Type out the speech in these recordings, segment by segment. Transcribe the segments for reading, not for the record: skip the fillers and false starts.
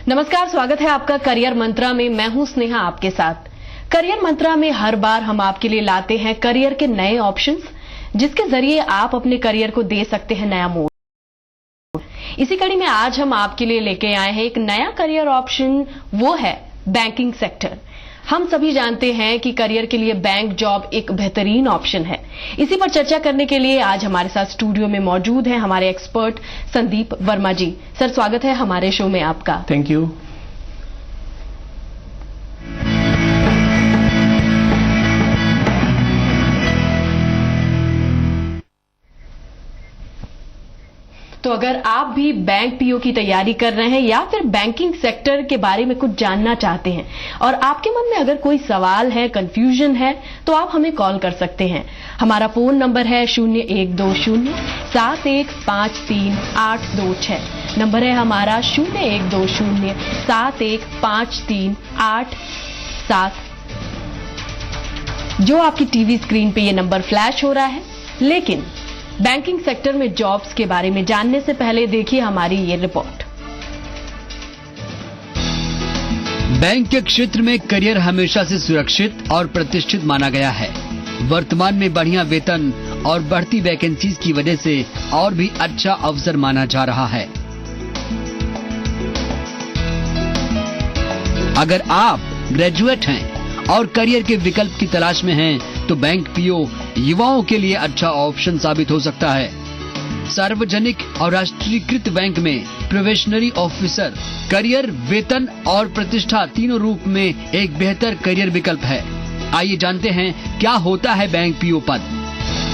नमस्कार, स्वागत है आपका करियर मंत्रा में। मैं हूं स्नेहा आपके साथ। करियर मंत्रा में हर बार हम आपके लिए लाते हैं करियर के नए ऑप्शंस, जिसके जरिए आप अपने करियर को दे सकते हैं नया मोड़। इसी कड़ी में आज हम आपके लिए लेके आए हैं एक नया करियर ऑप्शन, वो है बैंकिंग सेक्टर। हम सभी जानते हैं कि करियर के लिए बैंक जॉब एक बेहतरीन ऑप्शन है। इसी पर चर्चा करने के लिए आज हमारे साथ स्टूडियो में मौजूद हैं हमारे एक्सपर्ट संदीप वर्मा जी। सर, स्वागत है हमारे शो में आपका। Thank you. तो अगर आप भी बैंक पीओ की तैयारी कर रहे हैं या फिर बैंकिंग सेक्टर के बारे में कुछ जानना चाहते हैं और आपके मन में अगर कोई सवाल है, कंफ्यूजन है, तो आप हमें कॉल कर सकते हैं। हमारा फोन नंबर है 0120715386। नंबर है हमारा 0120715387। जो आपकी टीवी स्क्रीन पे ये नंबर फ्लैश हो रहा है। लेकिन बैंकिंग सेक्टर में जॉब्स के बारे में जानने से पहले देखिए हमारी ये रिपोर्ट। बैंक के क्षेत्र में करियर हमेशा से सुरक्षित और प्रतिष्ठित माना गया है। वर्तमान में बढ़िया वेतन और बढ़ती वैकेंसीज की वजह से और भी अच्छा अवसर माना जा रहा है। अगर आप ग्रेजुएट हैं और करियर के विकल्प की तलाश में हैं, तो बैंक पीओ युवाओं के लिए अच्छा ऑप्शन साबित हो सकता है। सार्वजनिक और राष्ट्रीयकृत बैंक में प्रोबेशनरी ऑफिसर करियर, वेतन और प्रतिष्ठा तीनों रूप में एक बेहतर करियर विकल्प है। आइए जानते हैं क्या होता है बैंक पीओ पद,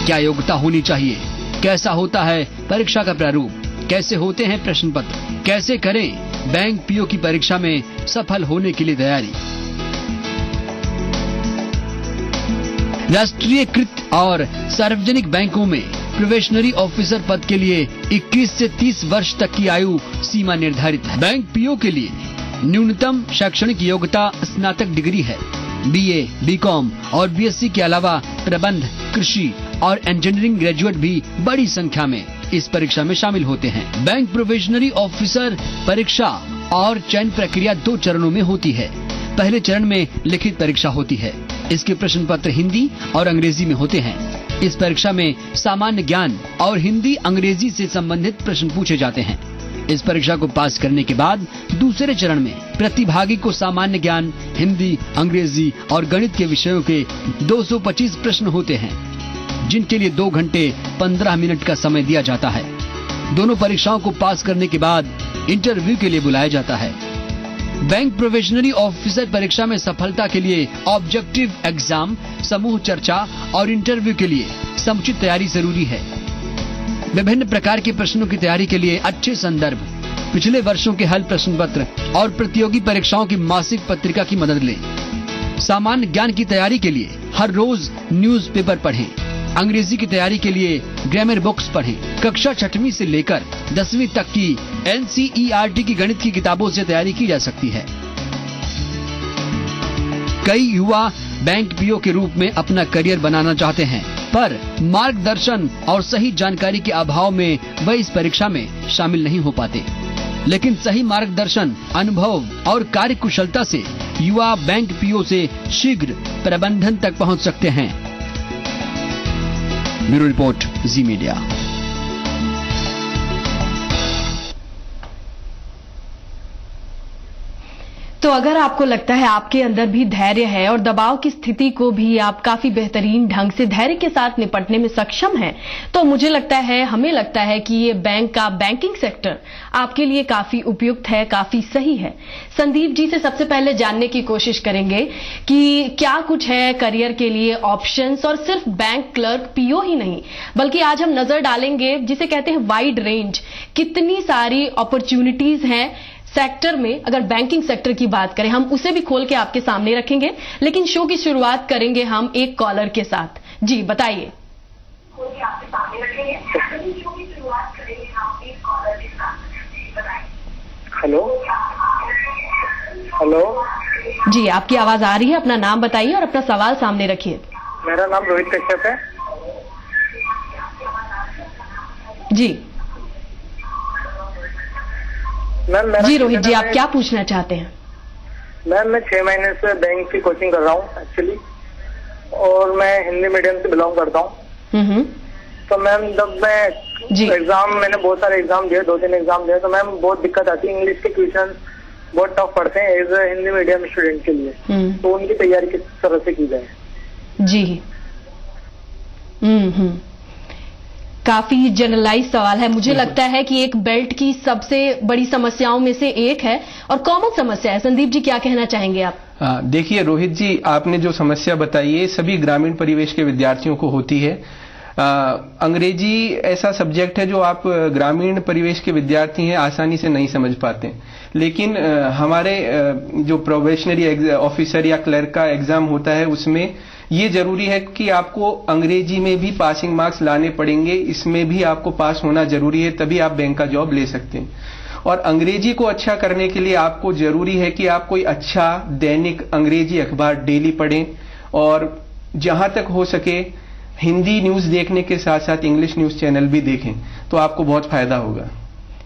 क्या योग्यता होनी चाहिए, कैसा होता है परीक्षा का प्रारूप, कैसे होते हैं प्रश्न पत्र, कैसे करें बैंक पीओ की परीक्षा में सफल होने के लिए तैयारी। राष्ट्रीयकृत और सार्वजनिक बैंकों में प्रोबेशनरी ऑफिसर पद के लिए 21 से 30 वर्ष तक की आयु सीमा निर्धारित है। बैंक पीओ के लिए न्यूनतम शैक्षणिक योग्यता स्नातक डिग्री है। बीए, बीकॉम और बीएससी के अलावा प्रबंध, कृषि और इंजीनियरिंग ग्रेजुएट भी बड़ी संख्या में इस परीक्षा में शामिल होते हैं। बैंक प्रोबेशनरी ऑफिसर परीक्षा और चयन प्रक्रिया 2 चरणों में होती है। पहले चरण में लिखित परीक्षा होती है। इसके प्रश्न पत्र हिंदी और अंग्रेजी में होते हैं। इस परीक्षा में सामान्य ज्ञान और हिंदी अंग्रेजी से संबंधित प्रश्न पूछे जाते हैं। इस परीक्षा को पास करने के बाद दूसरे चरण में प्रतिभागी को सामान्य ज्ञान, हिंदी, अंग्रेजी और गणित के विषयों के 225 प्रश्न होते हैं, जिनके लिए 2 घंटे 15 मिनट का समय दिया जाता है। दोनों परीक्षाओं को पास करने के बाद इंटरव्यू के लिए बुलाया जाता है। बैंक प्रोबेशनरी ऑफिसर परीक्षा में सफलता के लिए ऑब्जेक्टिव एग्जाम, समूह चर्चा और इंटरव्यू के लिए समुचित तैयारी जरूरी है। विभिन्न प्रकार के प्रश्नों की तैयारी के लिए अच्छे संदर्भ, पिछले वर्षों के हल प्रश्न पत्र और प्रतियोगी परीक्षाओं की मासिक पत्रिका की मदद लें। सामान्य ज्ञान की तैयारी के लिए हर रोज न्यूज़पेपर पढ़ें। अंग्रेजी की तैयारी के लिए ग्रामर बुक्स पढ़ें। कक्षा 6वीं से लेकर 10वीं तक की एनसीईआरटी की गणित की किताबों से तैयारी की जा सकती है। कई युवा बैंक पीओ के रूप में अपना करियर बनाना चाहते हैं, पर मार्गदर्शन और सही जानकारी के अभाव में वह इस परीक्षा में शामिल नहीं हो पाते। लेकिन सही मार्गदर्शन, अनुभव और कार्य कुशलता से युवा बैंक पीओ से शीघ्र प्रबंधन तक पहुंच सकते हैं। ब्यूरो रिपोर्ट, जी मीडिया। तो अगर आपको लगता है आपके अंदर भी धैर्य है और दबाव की स्थिति को भी आप काफी बेहतरीन ढंग से धैर्य के साथ निपटने में सक्षम हैं, तो मुझे लगता है, हमें लगता है कि ये बैंक का बैंकिंग सेक्टर आपके लिए काफी उपयुक्त है, काफी सही है। संदीप जी से सबसे पहले जानने की कोशिश करेंगे कि क्या कुछ है करियर के लिए ऑप्शंस, और सिर्फ बैंक क्लर्क पीओ ही नहीं, बल्कि आज हम नजर डालेंगे जिसे कहते हैं वाइड रेंज, कितनी सारी अपॉर्चुनिटीज हैं सेक्टर में। अगर बैंकिंग सेक्टर की बात करें, हम उसे भी खोल के आपके सामने रखेंगे। लेकिन शो की शुरुआत करेंगे हम एक कॉलर के साथ। जी बताइए। हेलो हेलो जी, आपकी आवाज आ रही है। अपना नाम बताइए और अपना सवाल सामने रखिए। मेरा नाम रोहित कश्यप है। जी मैम मेरा जी रोहित जी, आप मैं- क्या पूछना चाहते हैं? मैम मैं 6 महीने से बैंक की कोचिंग कर रहा हूँ एक्चुअली, और मैं हिंदी मीडियम से बिलोंग करता हूँ। हम्म। तो मैम जब मैं जी। मैंने बहुत सारे एग्जाम दिए, 2-3 एग्जाम दिए, तो मैम बहुत दिक्कत आती है। इंग्लिश के क्वेश्चन बहुत टफ पड़ते हैं as a Hindi medium student के लिए। तो उनकी तैयारी किस तरह से की जाए? जी। काफी जनरलाइज सवाल है। मुझे लगता है कि एक बेल्ट की सबसे बड़ी समस्याओं में से एक है और कॉमन समस्या है। संदीप जी, क्या कहना चाहेंगे आप? देखिए रोहित जी, आपने जो समस्या बताई है सभी ग्रामीण परिवेश के विद्यार्थियों को होती है। अंग्रेजी ऐसा सब्जेक्ट है जो आप ग्रामीण परिवेश के विद्यार्थी हैं आसानी से नहीं समझ पाते, लेकिन हमारे जो प्रोबेशनरी ऑफिसर या क्लर्क का एग्जाम होता है उसमें ये जरूरी है कि आपको अंग्रेजी में भी पासिंग मार्क्स लाने पड़ेंगे, इसमें भी आपको पास होना जरूरी है, तभी आप बैंक का जॉब ले सकते हैं। और अंग्रेजी को अच्छा करने के लिए आपको जरूरी है कि आप कोई अच्छा दैनिक अंग्रेजी अखबार डेली पढ़ें, और जहां तक हो सके हिंदी न्यूज देखने के साथ साथ इंग्लिश न्यूज चैनल भी देखें, तो आपको बहुत फायदा होगा।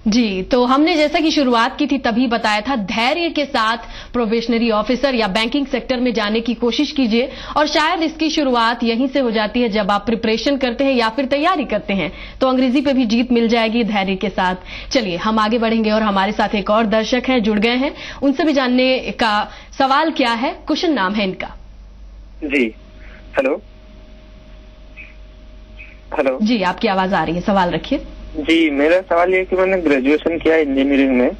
जी, तो हमने जैसा कि शुरुआत की थी तभी बताया था, धैर्य के साथ प्रोबेशनरी ऑफिसर या बैंकिंग सेक्टर में जाने की कोशिश कीजिए, और शायद इसकी शुरुआत यहीं से हो जाती है जब आप प्रिपरेशन करते हैं या फिर तैयारी करते हैं, तो अंग्रेजी पे भी जीत मिल जाएगी धैर्य के साथ। चलिए हम आगे बढ़ेंगे और हमारे साथ एक और दर्शक हैं, जुड़ गए हैं, उनसे भी जानने का सवाल क्या है। कुशन नाम है इनका। जी हेलो। हेलो जी, आपकी आवाज आ रही है, सवाल रखिए। जी, मेरा सवाल ये है कि मैंने ग्रेजुएशन किया इंजीनियरिंग में,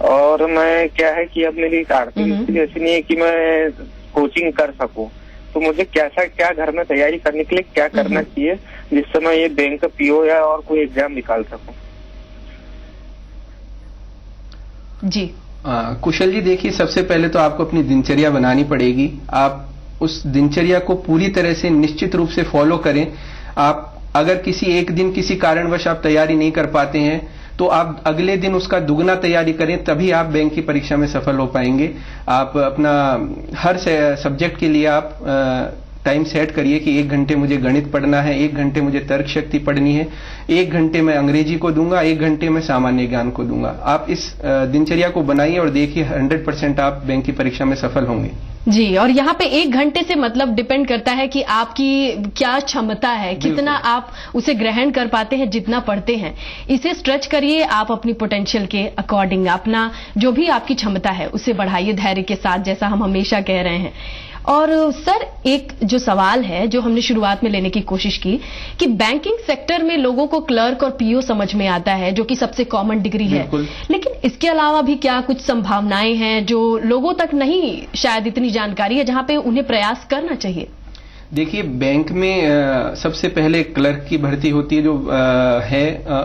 और मैं क्या है कि अब मेरी आर्थिक स्थिति ऐसी नहीं है कि मैं कोचिंग कर सकूं, तो मुझे क्या घर में तैयारी करने के लिए क्या करना चाहिए जिससे मैं ये बैंक का पीओ या और कोई एग्जाम निकाल सकूं? जी कुशल जी, देखिए सबसे पहले तो आपको अपनी दिनचर्या बनानी पड़ेगी। आप उस दिनचर्या को पूरी तरह से निश्चित रूप से फॉलो करें। आप अगर किसी एक दिन किसी कारणवश आप तैयारी नहीं कर पाते हैं तो आप अगले दिन उसका दुगना तैयारी करें, तभी आप बैंक की परीक्षा में सफल हो पाएंगे। आप अपना हर सब्जेक्ट के लिए आप टाइम सेट करिए कि 1 घंटे मुझे गणित पढ़ना है, 1 घंटे मुझे तर्क शक्ति पढ़नी है, 1 घंटे मैं अंग्रेजी को दूंगा, 1 घंटे मैं सामान्य ज्ञान को दूंगा। आप इस दिनचर्या को बनाइए और देखिए 100% आप बैंक की परीक्षा में सफल होंगे। जी, और यहाँ पे 1 घंटे से मतलब डिपेंड करता है कि आपकी क्या क्षमता है, कितना आप उसे ग्रहण कर पाते हैं, जितना पढ़ते हैं। इसे स्ट्रेच करिए आप अपनी पोटेंशियल के अकॉर्डिंग, अपना जो भी आपकी क्षमता है उसे बढ़ाइए धैर्य के साथ, जैसा हम हमेशा कह रहे हैं। और सर, एक जो सवाल है जो हमने शुरुआत में लेने की कोशिश की कि बैंकिंग सेक्टर में लोगों को क्लर्क और पीओ समझ में आता है, जो कि सबसे कॉमन डिग्री है, लेकिन इसके अलावा भी क्या कुछ संभावनाएं हैं जो लोगों तक नहीं शायद इतनी जानकारी है, जहां पे उन्हें प्रयास करना चाहिए? देखिए, बैंक में सबसे पहले क्लर्क की भर्ती होती है जो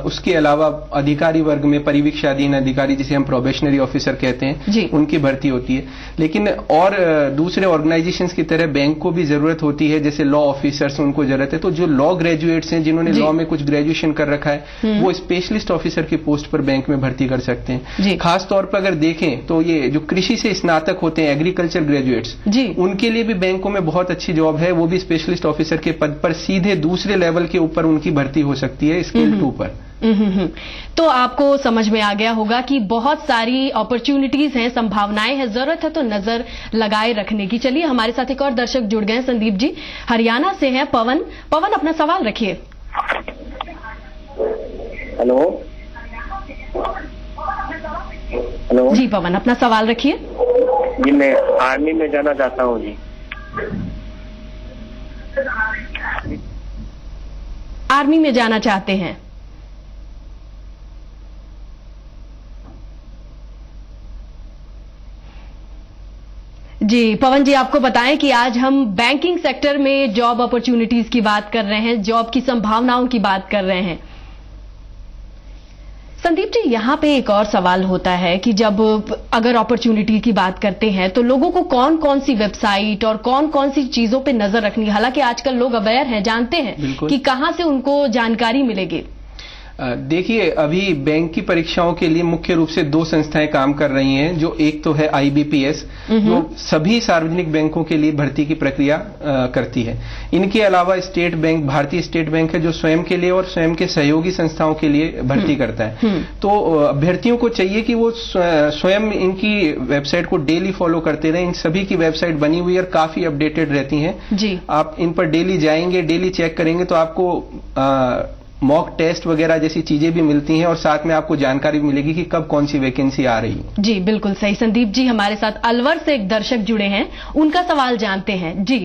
उसके अलावा अधिकारी वर्ग में परिवीक्षाधीन अधिकारी, जिसे हम प्रोबेशनरी ऑफिसर कहते हैं, उनकी भर्ती होती है। लेकिन और दूसरे ऑर्गेनाइजेशंस की तरह बैंक को भी जरूरत होती है, जैसे लॉ ऑफिसर्स, उनको जरूरत है। तो जो लॉ ग्रेजुएट्स हैं, जिन्होंने लॉ में कुछ ग्रेजुएशन कर रखा है, वो स्पेशलिस्ट ऑफिसर की पोस्ट पर बैंक में भर्ती कर सकते हैं। खास तौर पर अगर देखें तो ये जो कृषि से स्नातक होते हैं, एग्रीकल्चर ग्रेजुएट्स, उनके लिए भी बैंकों में बहुत अच्छी जॉब है। वो भी स्पेशलिस्ट ऑफिसर के पद पर सीधे दूसरे लेवल के ऊपर उनकी भर्ती हो सकती है, स्केल 2 पर। तो आपको समझ में आ गया होगा कि बहुत सारी अपॉर्चुनिटीज हैं, संभावनाएं हैं, जरूरत है तो नजर लगाए रखने की। चलिए हमारे साथ एक और दर्शक जुड़ गए हैं, संदीप जी हरियाणा से हैं। पवन, अपना सवाल रखिए। हेलो। हेलो जी पवन, अपना सवाल रखिए। जी, मैं आर्मी में जाना चाहता हूँ जी। आर्मी में जाना चाहते हैं? जी पवन जी, आपको बताएं कि आज हम बैंकिंग सेक्टर में जॉब अपॉर्चुनिटीज की बात कर रहे हैं, जॉब की संभावनाओं की बात कर रहे हैं। संदीप जी, यहाँ पे एक और सवाल होता है कि जब अगर अपॉर्चुनिटी की बात करते हैं तो लोगों को कौन कौन सी वेबसाइट और कौन कौन सी चीजों पे नजर रखनी है? हालांकि आजकल लोग अवेयर हैं, जानते हैं कि कहां से उनको जानकारी मिलेगी। देखिए, अभी बैंक की परीक्षाओं के लिए मुख्य रूप से 2 संस्थाएं काम कर रही हैं। जो एक तो है IBPS, जो सभी सार्वजनिक बैंकों के लिए भर्ती की प्रक्रिया करती है। इनके अलावा स्टेट बैंक, भारतीय स्टेट बैंक है, जो स्वयं के लिए और स्वयं के सहयोगी संस्थाओं के लिए भर्ती करता है। तो अभ्यर्थियों को चाहिए कि वो स्वयं इनकी वेबसाइट को डेली फॉलो करते रहें। इन सभी की वेबसाइट बनी हुई है और काफी अपडेटेड रहती हैं जी। आप इन पर डेली जाएंगे, डेली चेक करेंगे तो आपको मॉक टेस्ट वगैरह जैसी चीजें भी मिलती हैं और साथ में आपको जानकारी भी मिलेगी कि कब कौन सी वैकेंसी आ रही है। जी बिल्कुल सही। संदीप जी हमारे साथ अलवर से एक दर्शक जुड़े हैं, उनका सवाल जानते हैं। जी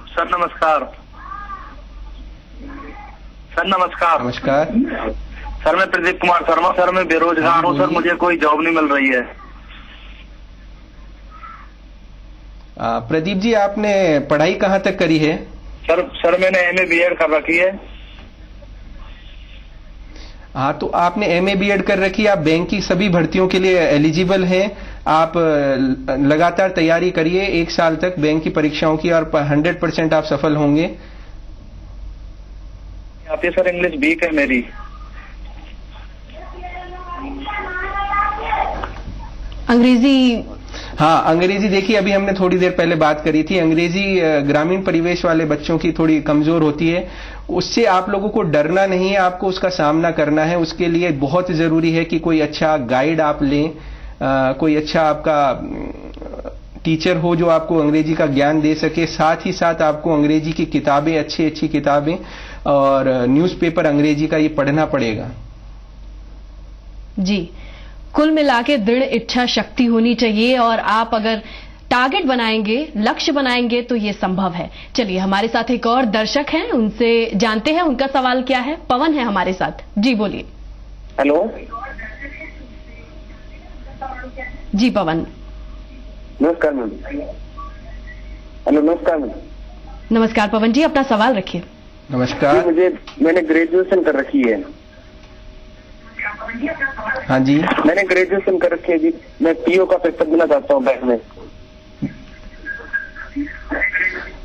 सर नमस्कार। सर नमस्कार। नमस्कार सर मैं प्रदीप कुमार शर्मा। सर मैं बेरोजगार हूँ सर, मुझे कोई जॉब नहीं मिल रही है। प्रदीप जी, आपने पढ़ाई कहाँ तक करी है? सर मैंने MA B.Ed कर रखी है। हाँ, तो आपने MA B.Ed कर रखी है, आप बैंक की सभी भर्तियों के लिए एलिजिबल हैं। आप लगातार तैयारी करिए 1 साल तक बैंक की परीक्षाओं की और 100% आप सफल होंगे। आती है सर, इंग्लिश वीक है मेरी। अंग्रेजी? हाँ, अंग्रेजी देखिए, अभी हमने थोड़ी देर पहले बात करी थी, अंग्रेजी ग्रामीण परिवेश वाले बच्चों की थोड़ी कमजोर होती है। उससे आप लोगों को डरना नहीं है, आपको उसका सामना करना है। उसके लिए बहुत जरूरी है कि कोई अच्छा गाइड आप लें, कोई अच्छा आपका टीचर हो जो आपको अंग्रेजी का ज्ञान दे सके। साथ ही साथ आपको अंग्रेजी की किताबें, अच्छी किताबें और न्यूज़पेपर अंग्रेजी का ये पढ़ना पड़ेगा। जी, कुल मिलाके दृढ़ इच्छा शक्ति होनी चाहिए और आप अगर टारगेट बनाएंगे, लक्ष्य बनाएंगे तो ये संभव है। चलिए, हमारे साथ एक और दर्शक हैं, उनसे जानते हैं उनका सवाल क्या है। पवन है हमारे साथ। जी बोलिए। हेलो जी पवन। नमस्कार मैम। हेलो नमस्कार मैम। नमस्कार पवन जी, अपना सवाल रखिए। नमस्कार। मैंने ग्रेजुएशन कर रखी है। हाँ जी, मैंने ग्रेजुएशन कर रखी है जी। मैं PO का पेपर देना चाहता हूँ बैंक में।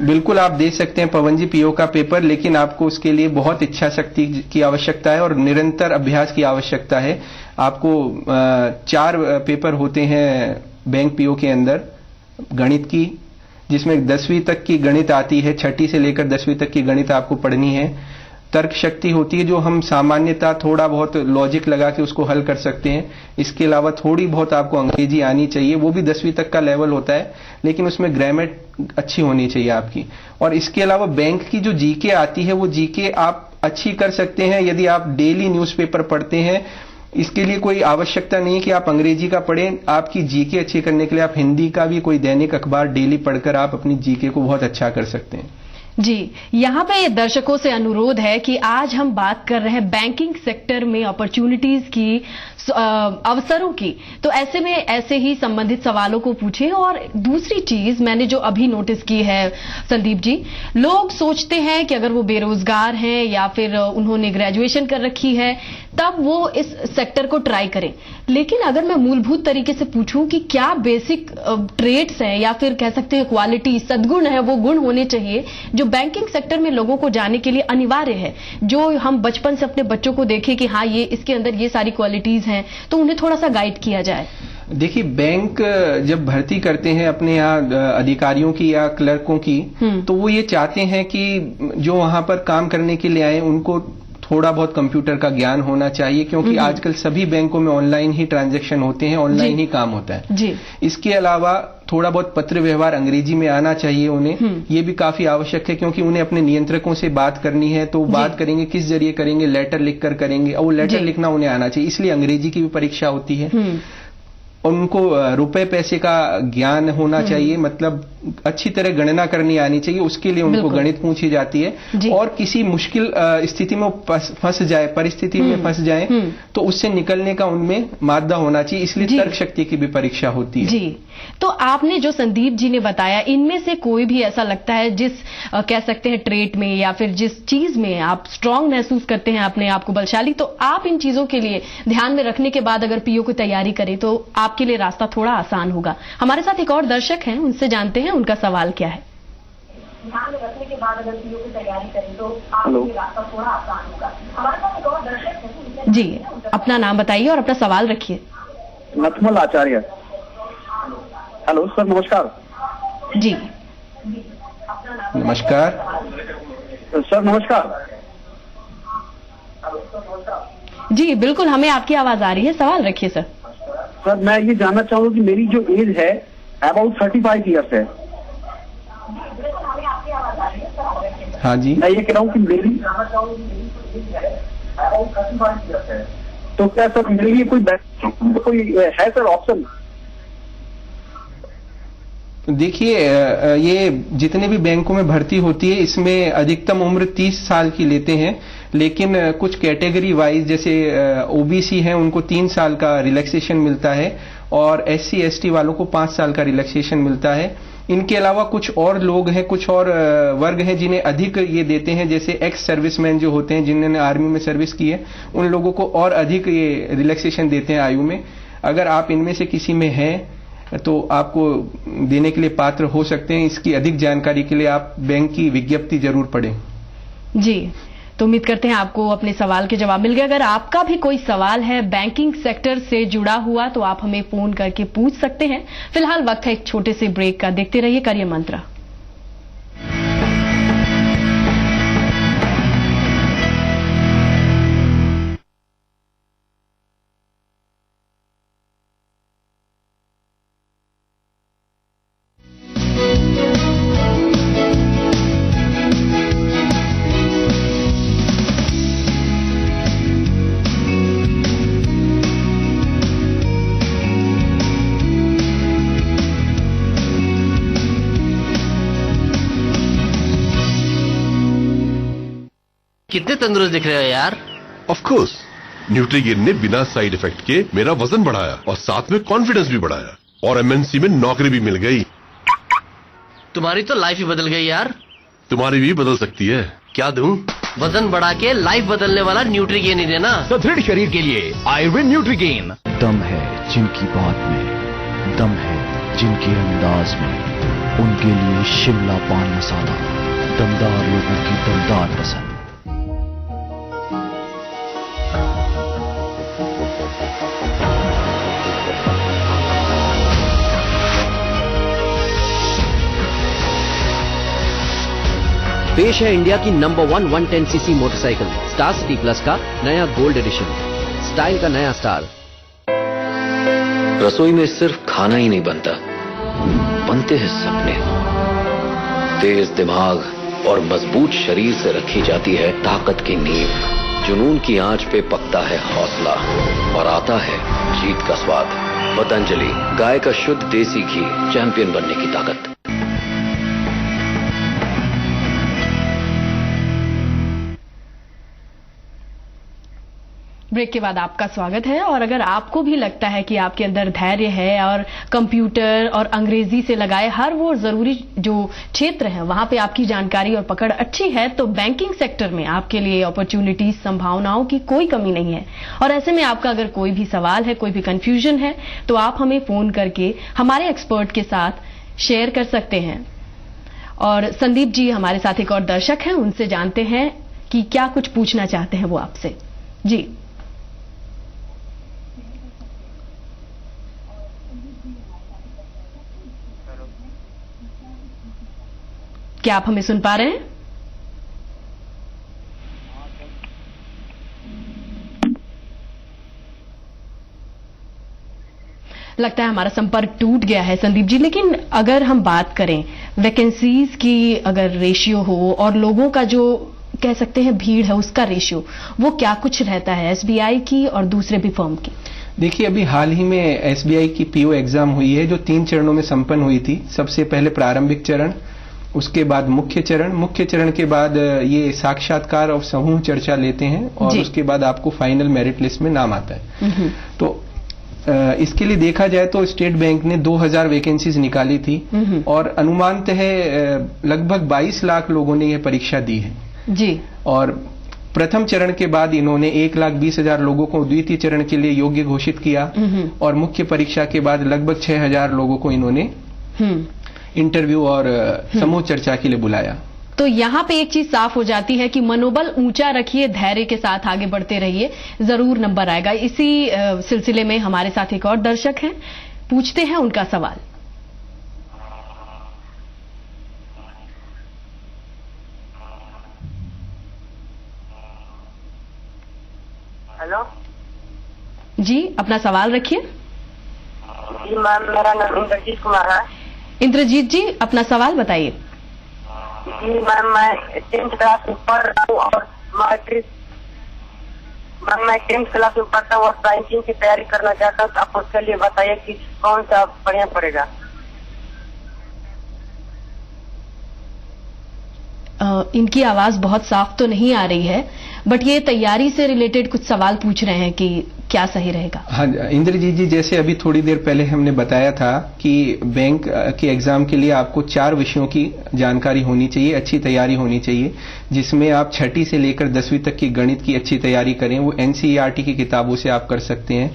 बिल्कुल आप दे सकते हैं पवन जी PO का पेपर, लेकिन आपको उसके लिए बहुत इच्छा शक्ति की आवश्यकता है और निरंतर अभ्यास की आवश्यकता है। आपको 4 पेपर होते हैं बैंक PO के अंदर। गणित की, जिसमें 10वीं तक की गणित आती है, 6ठी से लेकर 10वीं तक की गणित आपको पढ़नी है। तर्क शक्ति होती है, जो हम सामान्यता थोड़ा बहुत लॉजिक लगा के उसको हल कर सकते हैं। इसके अलावा थोड़ी बहुत आपको अंग्रेजी आनी चाहिए, वो भी 10वीं तक का लेवल होता है, लेकिन उसमें ग्रामर अच्छी होनी चाहिए आपकी। और इसके अलावा बैंक की जो जीके आती है, वो जीके आप अच्छी कर सकते हैं यदि आप डेली न्यूज़पेपर पढ़ते हैं। इसके लिए कोई आवश्यकता नहीं है कि आप अंग्रेजी का पढ़ें। आपकी जीके अच्छी करने के लिए आप हिंदी का भी कोई दैनिक अखबार डेली पढ़कर आप अपनी जीके को बहुत अच्छा कर सकते हैं। जी, यहाँ पे दर्शकों से अनुरोध है कि आज हम बात कर रहे हैं बैंकिंग सेक्टर में अपॉर्चुनिटीज की, अवसरों की। तो ऐसे में ऐसे ही संबंधित सवालों को पूछें। और दूसरी चीज मैंने जो अभी नोटिस की है संदीप जी, लोग सोचते हैं कि अगर वो बेरोजगार हैं या फिर उन्होंने ग्रेजुएशन कर रखी है तब वो इस सेक्टर को ट्राई करें। लेकिन अगर मैं मूलभूत तरीके से पूछूं कि क्या बेसिक ट्रेड्स हैं या फिर कह सकते हैं क्वालिटी, सद्गुण है, वो गुण होने चाहिए जो बैंकिंग सेक्टर में लोगों को जाने के लिए अनिवार्य है, जो हम बचपन से अपने बच्चों को देखें कि हाँ ये इसके अंदर ये सारी क्वालिटीज हैं, तो उन्हें थोड़ा सा गाइड किया जाए। देखिए, बैंक जब भर्ती करते हैं अपने यहाँ अधिकारियों की या क्लर्कों की, तो वो ये चाहते हैं कि जो वहां पर काम करने के लिए आए उनको थोड़ा बहुत कंप्यूटर का ज्ञान होना चाहिए, क्योंकि आजकल सभी बैंकों में ऑनलाइन ही ट्रांजैक्शन होते हैं, ऑनलाइन ही काम होता है जी। इसके अलावा थोड़ा बहुत पत्र व्यवहार अंग्रेजी में आना चाहिए उन्हें, ये भी काफी आवश्यक है, क्योंकि उन्हें अपने नियंत्रकों से बात करनी है। तो बात करेंगे किस जरिए करेंगे, लेटर लिखकर करेंगे, और वो लेटर लिखना उन्हें आना चाहिए। इसलिए अंग्रेजी की भी परीक्षा होती है। उनको रुपए पैसे का ज्ञान होना चाहिए, मतलब अच्छी तरह गणना करनी आनी चाहिए। उसके लिए उनको गणित पूछी जाती है। और किसी मुश्किल स्थिति में फंस जाए, परिस्थिति में फंस जाए, तो उससे निकलने का उनमें मादा होना चाहिए। इसलिए तर्क शक्ति की भी परीक्षा होती है। जी, तो आपने जो संदीप जी ने बताया, इनमें से कोई भी ऐसा लगता है जिस कह सकते हैं ट्रेड में या फिर जिस चीज में आप स्ट्रांग महसूस करते हैं अपने आप को बलशाली, तो आप इन चीजों के लिए ध्यान में रखने के बाद अगर PO की तैयारी करें तो आपके लिए रास्ता थोड़ा आसान होगा। हमारे साथ एक और दर्शक हैं, उनसे जानते हैं उनका सवाल क्या है। ध्यान में रखने के बाद अगर पीओ की तैयारी करें तो आपके रास्ता थोड़ा आसान होगा। हमारे पास एक और दर्शक है जी, अपना नाम बताइए और अपना सवाल रखिए। नथमल आचार्य। हेलो सर, नमस्कार। जी नमस्कार सर, नमस्कार। जी बिल्कुल, हमें आपकी आवाज आ रही है, सवाल रखिए सर। सर, मैं ये जानना चाहूँगा कि मेरी जो एज है अबाउट 35 ईयर्स है। हाँ जी, मैं ये कह रहा हूँ कि मेरी तो क्या सर मेरे लिए कोई है सर ऑप्शन? देखिए ये जितने भी बैंकों में भर्ती होती है इसमें अधिकतम उम्र 30 साल की लेते हैं, लेकिन कुछ कैटेगरी वाइज जैसे ओबीसी हैं उनको 3 साल का रिलैक्सेशन मिलता है और SC ST वालों को 5 साल का रिलैक्सेशन मिलता है। इनके अलावा कुछ और लोग हैं, कुछ और वर्ग हैं जिन्हें अधिक ये देते हैं, जैसे एक्स सर्विसमैन जो होते हैं जिन्होंने आर्मी में सर्विस की है उन लोगों को और अधिक ये रिलैक्सेशन देते हैं आयु में। अगर आप इनमें से किसी में हैं तो आपको देने के लिए पात्र हो सकते हैं। इसकी अधिक जानकारी के लिए आप बैंक की विज्ञप्ति जरूर पढ़ें। जी, तो उम्मीद करते हैं आपको अपने सवाल के जवाब मिल गए। अगर आपका भी कोई सवाल है बैंकिंग सेक्टर से जुड़ा हुआ तो आप हमें फोन करके पूछ सकते हैं। फिलहाल वक्त है एक छोटे से ब्रेक का, देखते रहिए करियर मंत्र। कितने तंदुरुस्त दिख रहे हो यार। ऑफ कोर्स, न्यूट्रीगेन ने बिना साइड इफेक्ट के मेरा वजन बढ़ाया और साथ में कॉन्फिडेंस भी बढ़ाया और MNC में नौकरी भी मिल गई। तुम्हारी तो लाइफ ही बदल गई यार। तुम्हारी भी बदल सकती है। क्या दूं? वजन बढ़ा के लाइफ बदलने वाला न्यूट्रीगेन ही देना। सुदृढ़ शरीर के लिए आयुर्वेद न्यूट्रीगेन। दम है जिनकी बात में, दम है जिनके अंदाज में, उनके लिए शिमला पान मसाला, दमदार लोगों की दमदार पसंद। पेश है इंडिया की number 1 110cc motorcycle star city plus का नया गोल्ड एडिशन, स्टाइल का नया स्टार। रसोई में सिर्फ खाना ही नहीं बनता, बनते हैं सपने। तेज दिमाग और मजबूत शरीर से रखी जाती है ताकत की नींव। जुनून की आंच पे पकता है हौसला और आता है जीत का स्वाद। पतंजलि गाय का शुद्ध देसी घी, चैंपियन बनने की ताकत। ब्रेक के बाद आपका स्वागत है। और अगर आपको भी लगता है कि आपके अंदर धैर्य है और कंप्यूटर और अंग्रेजी से लगाए हर वो जरूरी जो क्षेत्र है वहां पे आपकी जानकारी और पकड़ अच्छी है, तो बैंकिंग सेक्टर में आपके लिए अपॉर्चुनिटीज, संभावनाओं की कोई कमी नहीं है। और ऐसे में आपका अगर कोई भी सवाल है, कोई भी कंफ्यूजन है, तो आप हमें फोन करके हमारे एक्सपर्ट के साथ शेयर कर सकते हैं। और संदीप जी हमारे साथ एक और दर्शक हैं, उनसे जानते हैं कि क्या कुछ पूछना चाहते हैं वो आपसे। जी, क्या आप हमें सुन पा रहे हैं? लगता है हमारा संपर्क टूट गया है संदीप जी। लेकिन अगर हम बात करें वैकेंसीज की, अगर रेशियो हो और लोगों का जो कह सकते हैं भीड़ है उसका रेशियो, वो क्या कुछ रहता है SBI की और दूसरे भी फर्म की? देखिए, अभी हाल ही में SBI की PO एग्जाम हुई है जो 3 चरणों में संपन्न हुई थी। सबसे पहले प्रारंभिक चरण, उसके बाद मुख्य चरण के बाद ये साक्षात्कार और समूह चर्चा लेते हैं और उसके बाद आपको फाइनल मेरिट लिस्ट में नाम आता है। तो इसके लिए देखा जाए तो स्टेट बैंक ने 2000 वैकेंसीज निकाली थी और अनुमानतः लगभग 22 लाख लोगों ने यह परीक्षा दी है जी। और प्रथम चरण के बाद इन्होंने 1,20,000 लोगों को द्वितीय चरण के लिए योग्य घोषित किया और मुख्य परीक्षा के बाद लगभग 6,000 लोगों को इन्होंने इंटरव्यू और समूह चर्चा के लिए बुलाया। तो यहाँ पे एक चीज साफ हो जाती है कि मनोबल ऊंचा रखिए, धैर्य के साथ आगे बढ़ते रहिए, जरूर नंबर आएगा। इसी सिलसिले में हमारे साथ एक और दर्शक हैं, पूछते हैं उनका सवाल। हेलो जी, अपना सवाल रखिए। जी मैम, मेरा नाम इंद्रजीत कुमार है। इंद्रजीत जी, अपना सवाल बताइए। जी मैम, मैं 10th क्लास में पढ़ रहा हूँ और मैं 10th क्लास में पढ़ता हूँ और बैंकिंग की तैयारी करना चाहता हूँ, तो आप उसके लिए बताइए कि कौन सा बढ़िया पड़ेगा। इनकी आवाज बहुत साफ तो नहीं आ रही है, बट ये तैयारी से रिलेटेड कुछ सवाल पूछ रहे हैं कि क्या सही रहेगा। हाँ इंद्रजीत जी, जैसे अभी थोड़ी देर पहले हमने बताया था कि बैंक के एग्जाम के लिए आपको 4 विषयों की जानकारी होनी चाहिए, अच्छी तैयारी होनी चाहिए, जिसमें आप 6ठी से लेकर 10वीं तक की गणित की अच्छी तैयारी करें। वो NCERT की किताबों से आप कर सकते हैं।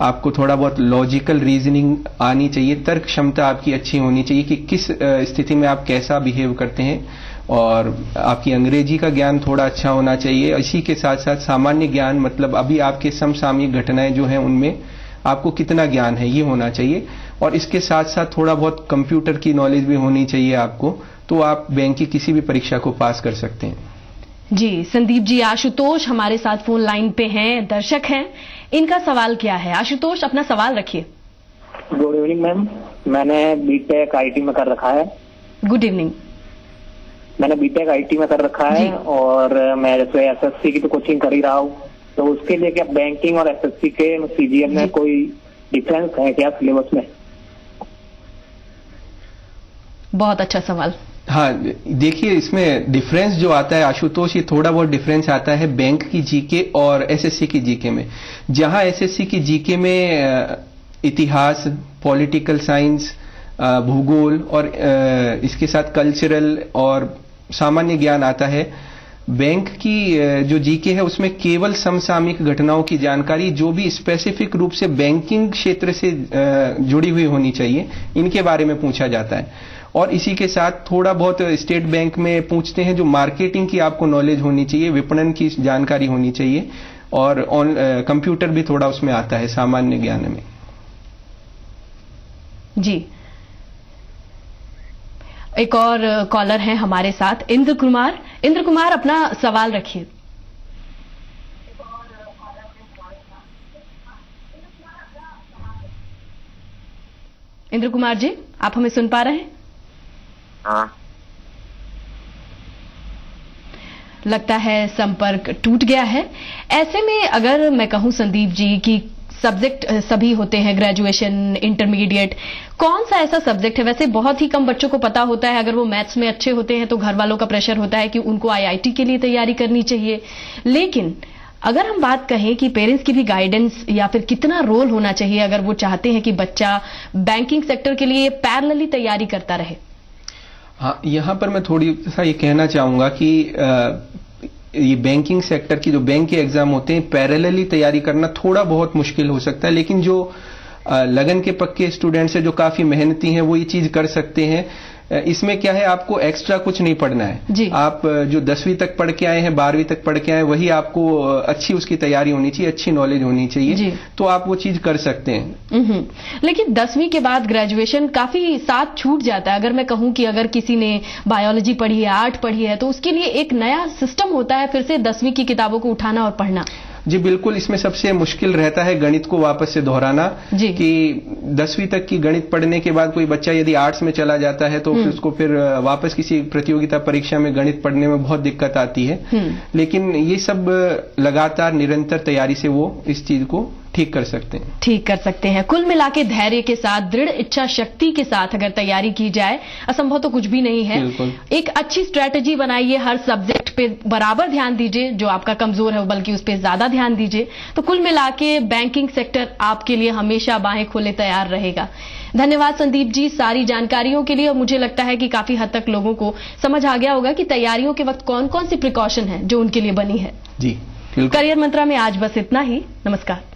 आपको थोड़ा बहुत लॉजिकल रीजनिंग आनी चाहिए, तर्क क्षमता आपकी अच्छी होनी चाहिए कि किस स्थिति में आप कैसा बिहेव करते हैं, और आपकी अंग्रेजी का ज्ञान थोड़ा अच्छा होना चाहिए। इसी के साथ साथ सामान्य ज्ञान, मतलब अभी आपके समसामयिक घटनाएं जो हैं उनमें आपको कितना ज्ञान है ये होना चाहिए, और इसके साथ साथ थोड़ा बहुत कंप्यूटर की नॉलेज भी होनी चाहिए आपको, तो आप बैंक की किसी भी परीक्षा को पास कर सकते हैं। जी संदीप जी, आशुतोष हमारे साथ फोन लाइन पे हैं, दर्शक हैं, इनका सवाल क्या है? आशुतोष, अपना सवाल रखिए। गुड इवनिंग मैम, मैंने बीटेक आईटी में कर रखा है। Good evening. मैंने बीटेक आईटी में कर रखा है और मैं जैसे एसएससी की तो कोचिंग कर ही रहा हूँ, तो उसके लिए क्या बैंकिंग और एसएससी के सीजीएल में कोई डिफरेंस है क्या सिलेबस में? बहुत अच्छा सवाल। हाँ देखिए, इसमें डिफरेंस जो आता है आशुतोष, ये थोड़ा बहुत डिफरेंस आता है बैंक की जीके और एसएससी की जीके में। जहां एसएससी की जीके में इतिहास, पॉलिटिकल साइंस, भूगोल और इसके साथ कल्चरल और सामान्य ज्ञान आता है, बैंक की जो जीके है उसमें केवल समसामयिक घटनाओं की जानकारी, जो भी स्पेसिफिक रूप से बैंकिंग क्षेत्र से जुड़ी हुई होनी चाहिए, इनके बारे में पूछा जाता है। और इसी के साथ थोड़ा बहुत स्टेट बैंक में पूछते हैं, जो मार्केटिंग की आपको नॉलेज होनी चाहिए, विपणन की जानकारी होनी चाहिए, और कंप्यूटर भी थोड़ा उसमें आता है सामान्य ज्ञान में। जी, एक और कॉलर हैं हमारे साथ, इंद्र कुमार। इंद्र कुमार, अपना सवाल रखिए। इंद्र कुमार जी, आप हमें सुन पा रहे हैं? हाँ। लगता है संपर्क टूट गया है। ऐसे में अगर मैं कहूं संदीप जी कि सब्जेक्ट सभी होते हैं, ग्रेजुएशन, इंटरमीडिएट, कौन सा ऐसा सब्जेक्ट है, वैसे बहुत ही कम बच्चों को पता होता है, अगर वो मैथ्स में अच्छे होते हैं तो घर वालों का प्रेशर होता है कि उनको आईआईटी के लिए तैयारी करनी चाहिए, लेकिन अगर हम बात कहें कि पेरेंट्स की भी गाइडेंस या फिर कितना रोल होना चाहिए अगर वो चाहते हैं कि बच्चा बैंकिंग सेक्टर के लिए पैरेलली तैयारी करता रहे? हाँ, यहाँ पर मैं थोड़ी सा ये कहना चाहूंगा कि ये बैंकिंग सेक्टर की जो बैंक के एग्जाम होते हैं, पैरेलली तैयारी करना थोड़ा बहुत मुश्किल हो सकता है, लेकिन जो लगन के पक्के स्टूडेंट्स हैं, जो काफी मेहनती हैं, वो ये चीज कर सकते हैं। इसमें क्या है, आपको एक्स्ट्रा कुछ नहीं पढ़ना है जी। आप जो 10वीं तक पढ़ के आए हैं, 12वीं तक पढ़ के आए हैं, वही आपको अच्छी उसकी तैयारी होनी चाहिए, अच्छी नॉलेज होनी चाहिए जी। तो आप वो चीज कर सकते हैं। लेकिन 10वीं के बाद ग्रेजुएशन काफी साथ छूट जाता है। अगर मैं कहूं कि अगर किसी ने बायोलॉजी पढ़ी है, आर्ट पढ़ी है, तो उसके लिए एक नया सिस्टम होता है फिर से 10वीं की किताबों को उठाना और पढ़ना। जी बिल्कुल, इसमें सबसे मुश्किल रहता है गणित को वापस से दोहराना, कि 10वीं तक की गणित पढ़ने के बाद कोई बच्चा यदि आर्ट्स में चला जाता है तो उसको फिर वापस किसी प्रतियोगिता परीक्षा में गणित पढ़ने में बहुत दिक्कत आती है। लेकिन ये सब लगातार निरंतर तैयारी से वो इस चीज को ठीक कर सकते हैं। ठीक कर सकते हैं। कुल मिला के धैर्य के साथ, दृढ़ इच्छा शक्ति के साथ अगर तैयारी की जाए, असंभव तो कुछ भी नहीं है। एक अच्छी स्ट्रैटेजी बनाइए, हर सब्जेक्ट पे बराबर ध्यान दीजिए, जो आपका कमजोर है बल्कि उस पर ज्यादा ध्यान दीजिए, तो कुल मिला के बैंकिंग सेक्टर आपके लिए हमेशा बाहें खोले तैयार रहेगा। धन्यवाद संदीप जी सारी जानकारियों के लिए। और मुझे लगता है कि काफी हद तक लोगों को समझ आ गया होगा कि तैयारियों के वक्त कौन कौन सी प्रिकॉशन है जो उनके लिए बनी है। जी करियर मंत्रा में आज बस इतना ही। नमस्कार।